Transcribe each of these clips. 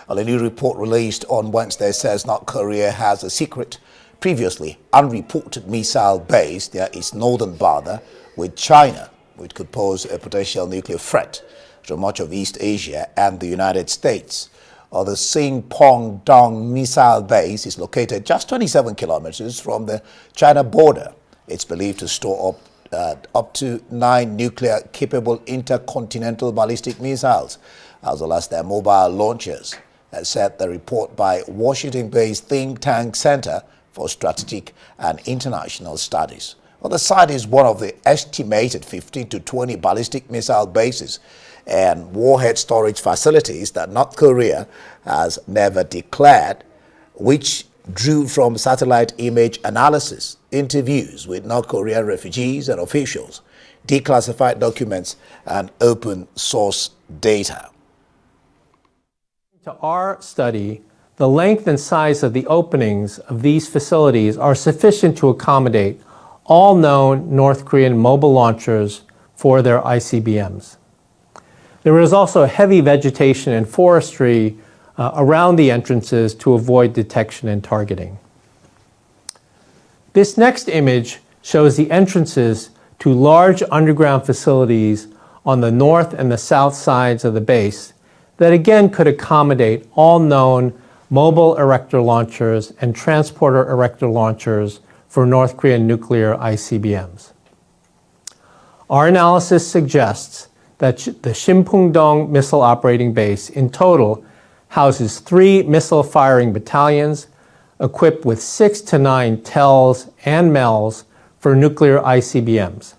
Well, a new report released on Wednesday says North Korea has a secret, previously unreported missile base near its northern border with China, which could pose a potential nuclear threat to much of East Asia and the United States. The Singpong-dong missile base is located just 27 kilometers from the China border. It's believed to store up to 9 nuclear-capable intercontinental ballistic missiles, as well as their mobile launchers, said the report by Washington-based think tank Center for Strategic and International Studies. Well, the site is one of the estimated 15 to 20 ballistic missile bases and warhead storage facilities that North Korea has never declared, which drew from satellite image analysis, interviews with North Korean refugees and officials, declassified documents, and open source data. To our study, the length and size of the openings of these facilities are sufficient to accommodate all known North Korean mobile launchers for their ICBMs. There is also heavy vegetation and forestry around the entrances to avoid detection and targeting. This next image shows the entrances to large underground facilities on the north and the south sides of the base that again could accommodate all known mobile erector launchers and transporter erector launchers for North Korean nuclear ICBMs. Our analysis suggests that the Shinpung-dong Missile Operating Base in total houses 3 missile firing battalions equipped with 6 to 9 TELs and MELs for nuclear ICBMs,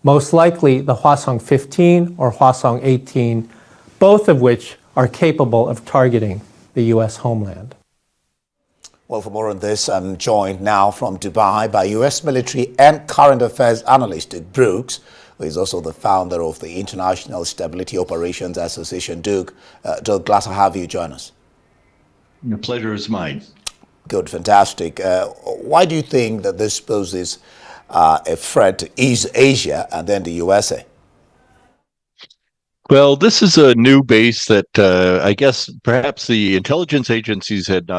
most likely the Hwasong-15 or Hwasong-18, both of which are capable of targeting the U.S. homeland. Well, for more on this, I'm joined now from Dubai by U.S. military and current affairs analyst Doug Brooks, who is also the founder of the International Stability Operations Association. Doug, glad to have you join us. The pleasure is mine. Good, fantastic. Why do you think that this poses a threat to East Asia and then the USA? Well, this is a new base that I guess perhaps the intelligence agencies had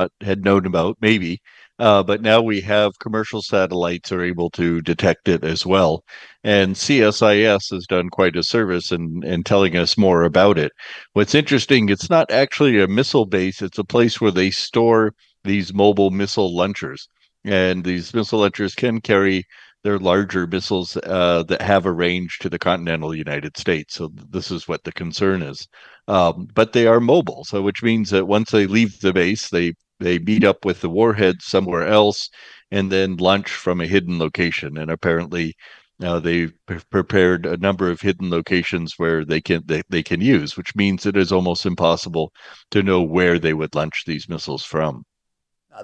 known about, maybe, but now we have commercial satellites are able to detect it as well. And CSIS has done quite a service in telling us more about it. What's interesting, it's not actually a missile base, it's a place where they store these mobile missile launchers. And these missile launchers can carry their larger missiles that have a range to the continental United States. So this is what the concern is. But they are mobile, so which means that once they leave the base, they meet up with the warhead somewhere else and then launch from a hidden location. And apparently they've prepared a number of hidden locations where they can use, which means it is almost impossible to know where they would launch these missiles from.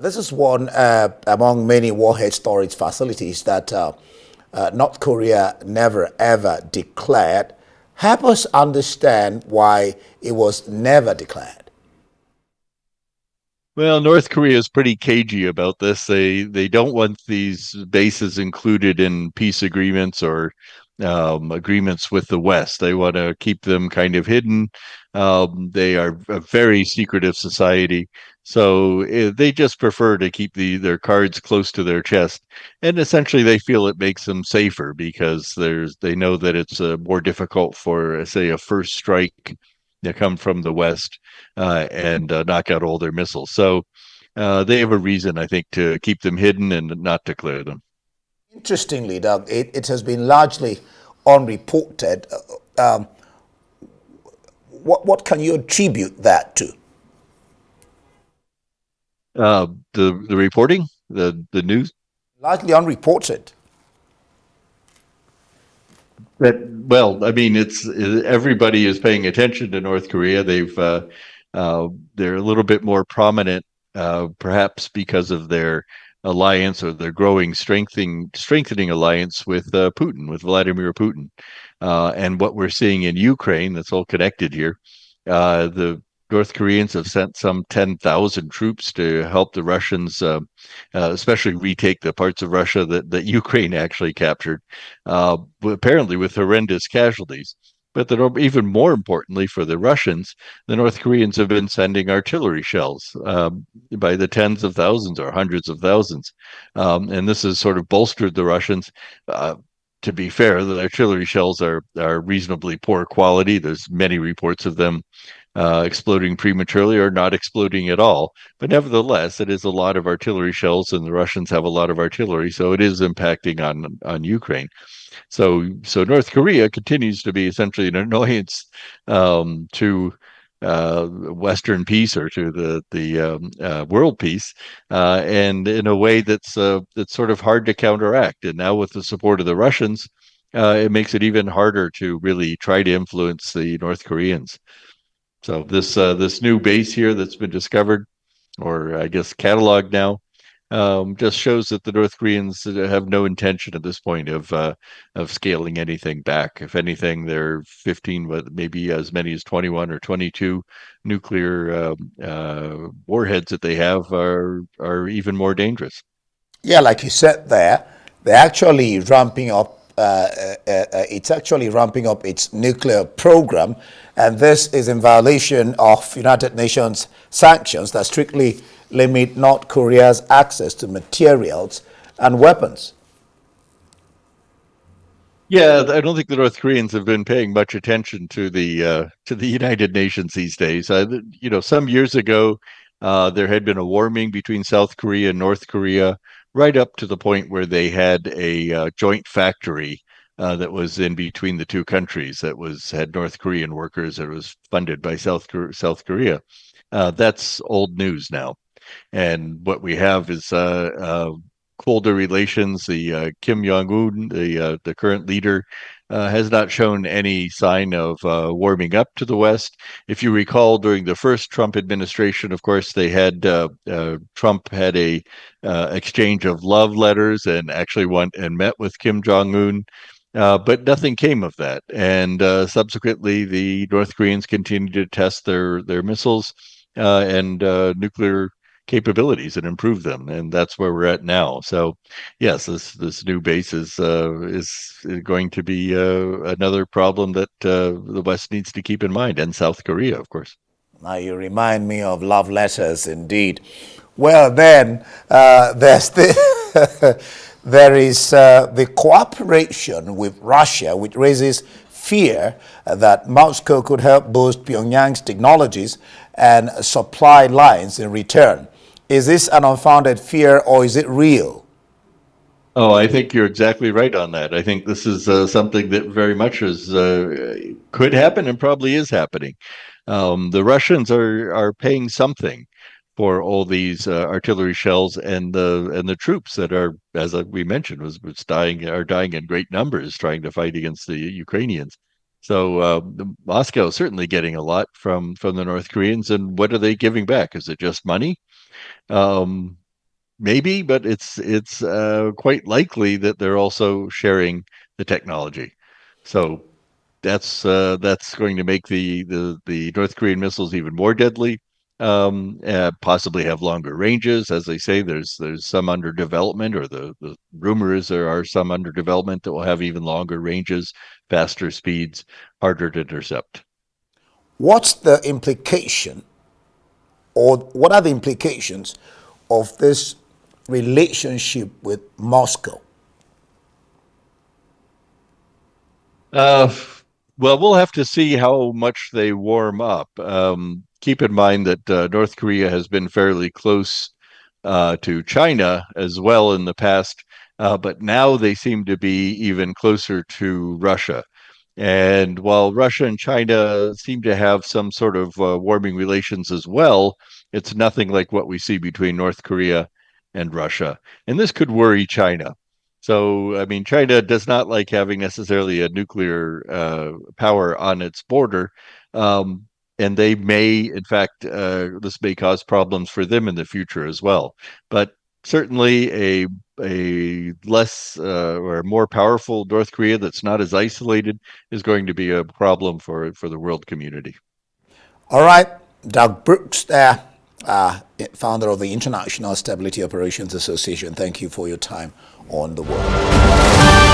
This is one among many warhead storage facilities that North Korea never ever declared. Help us understand why it was never declared. Well, North Korea is pretty cagey about this. They don't want these bases included in peace agreements or agreements with the West. They want to keep them kind of hidden. They are a very secretive society. So they just prefer to keep their cards close to their chest, and essentially they feel it makes them safer because they know that it's more difficult for, say, a first strike to come from the West and knock out all their missiles. So they have a reason, I think, to keep them hidden and not declare them. Interestingly, Doug, it has been largely unreported. What can you attribute that to? The reporting, the news, largely unreported. Well, I mean, it's everybody is paying attention to North Korea. They're a little bit more prominent, perhaps because of their alliance or their growing strengthening alliance with Putin, with Vladimir Putin, and what we're seeing in Ukraine. That's all connected here. The North Koreans have sent some 10,000 troops to help the Russians, especially retake the parts of Russia that Ukraine actually captured, apparently with horrendous casualties. But even more importantly for the Russians, the North Koreans have been sending artillery shells by the tens of thousands or hundreds of thousands. And this has sort of bolstered the Russians. Uh, to be fair, the artillery shells are reasonably poor quality. There's many reports of them exploding prematurely or not exploding at all. But nevertheless, it is a lot of artillery shells, and the Russians have a lot of artillery, so it is impacting on Ukraine. So North Korea continues to be essentially an annoyance to Western peace or to the world peace, and in a way that's sort of hard to counteract. And now with the support of the Russians, it makes it even harder to really try to influence the North Koreans. So this new base here that's been discovered, or I guess cataloged now, just shows that the North Koreans have no intention at this point of scaling anything back. If anything, their 15, but maybe as many as 21 or 22 nuclear warheads that they have are even more dangerous. Yeah, like you said there, they're actually ramping up. It's actually ramping up its nuclear program, and this is in violation of United Nations sanctions that strictly limit North Korea's access to materials and weapons. Yeah, I don't think the North Koreans have been paying much attention to the United Nations these days. Some years ago, there had been a warming between South Korea and North Korea, right up to the point where they had a joint factory that was in between the two countries that had North Korean workers. That was funded by South Korea. That's old news now. And what we have is colder relations. The Kim Jong Un, the current leader, has not shown any sign of warming up to the West. If you recall, during the first Trump administration, of course, they had Trump had a exchange of love letters and actually went and met with Kim Jong Un. But nothing came of that, and subsequently, the North Koreans continued to test their missiles and nuclear capabilities and improve them, and that's where we're at now. So, yes, this new base is going to be another problem that the West needs to keep in mind, and South Korea, of course. Now you remind me of love letters, indeed. Well, then there is the cooperation with Russia, which raises fear that Moscow could help boost Pyongyang's technologies and supply lines in return. Is this an unfounded fear, or is it real? Oh, I think you're exactly right on that. I think this is something that very much could happen and probably is happening. The Russians are paying something for all these artillery shells and the troops that are, as we mentioned, was dying in great numbers trying to fight against the Ukrainians. So Moscow is certainly getting a lot from the North Koreans. And what are they giving back? Is it just money? Um, Maybe, but it's quite likely that they're also sharing the technology. So that's going to make the North Korean missiles even more deadly. Possibly have longer ranges, as they say. There's some under development, or the rumor is there are some under development that will have even longer ranges, faster speeds, harder to intercept. What's the implication, or what are the implications of this relationship with Moscow? Uh, well, we'll have to see how much they warm up. Keep in mind that North Korea has been fairly close to China as well in the past, but now they seem to be even closer to Russia. And while Russia and China seem to have some sort of warming relations as well, it's nothing like what we see between North Korea and Russia. And this could worry China. So, I mean, China does not like having necessarily a nuclear power on its border. Um, and they may, in fact, this may cause problems for them in the future as well. But certainly a less or more powerful North Korea that's not as isolated is going to be a problem for the world community. All right, Doug Brooks there, founder of the International Stability Operations Association. Thank you for your time on The World.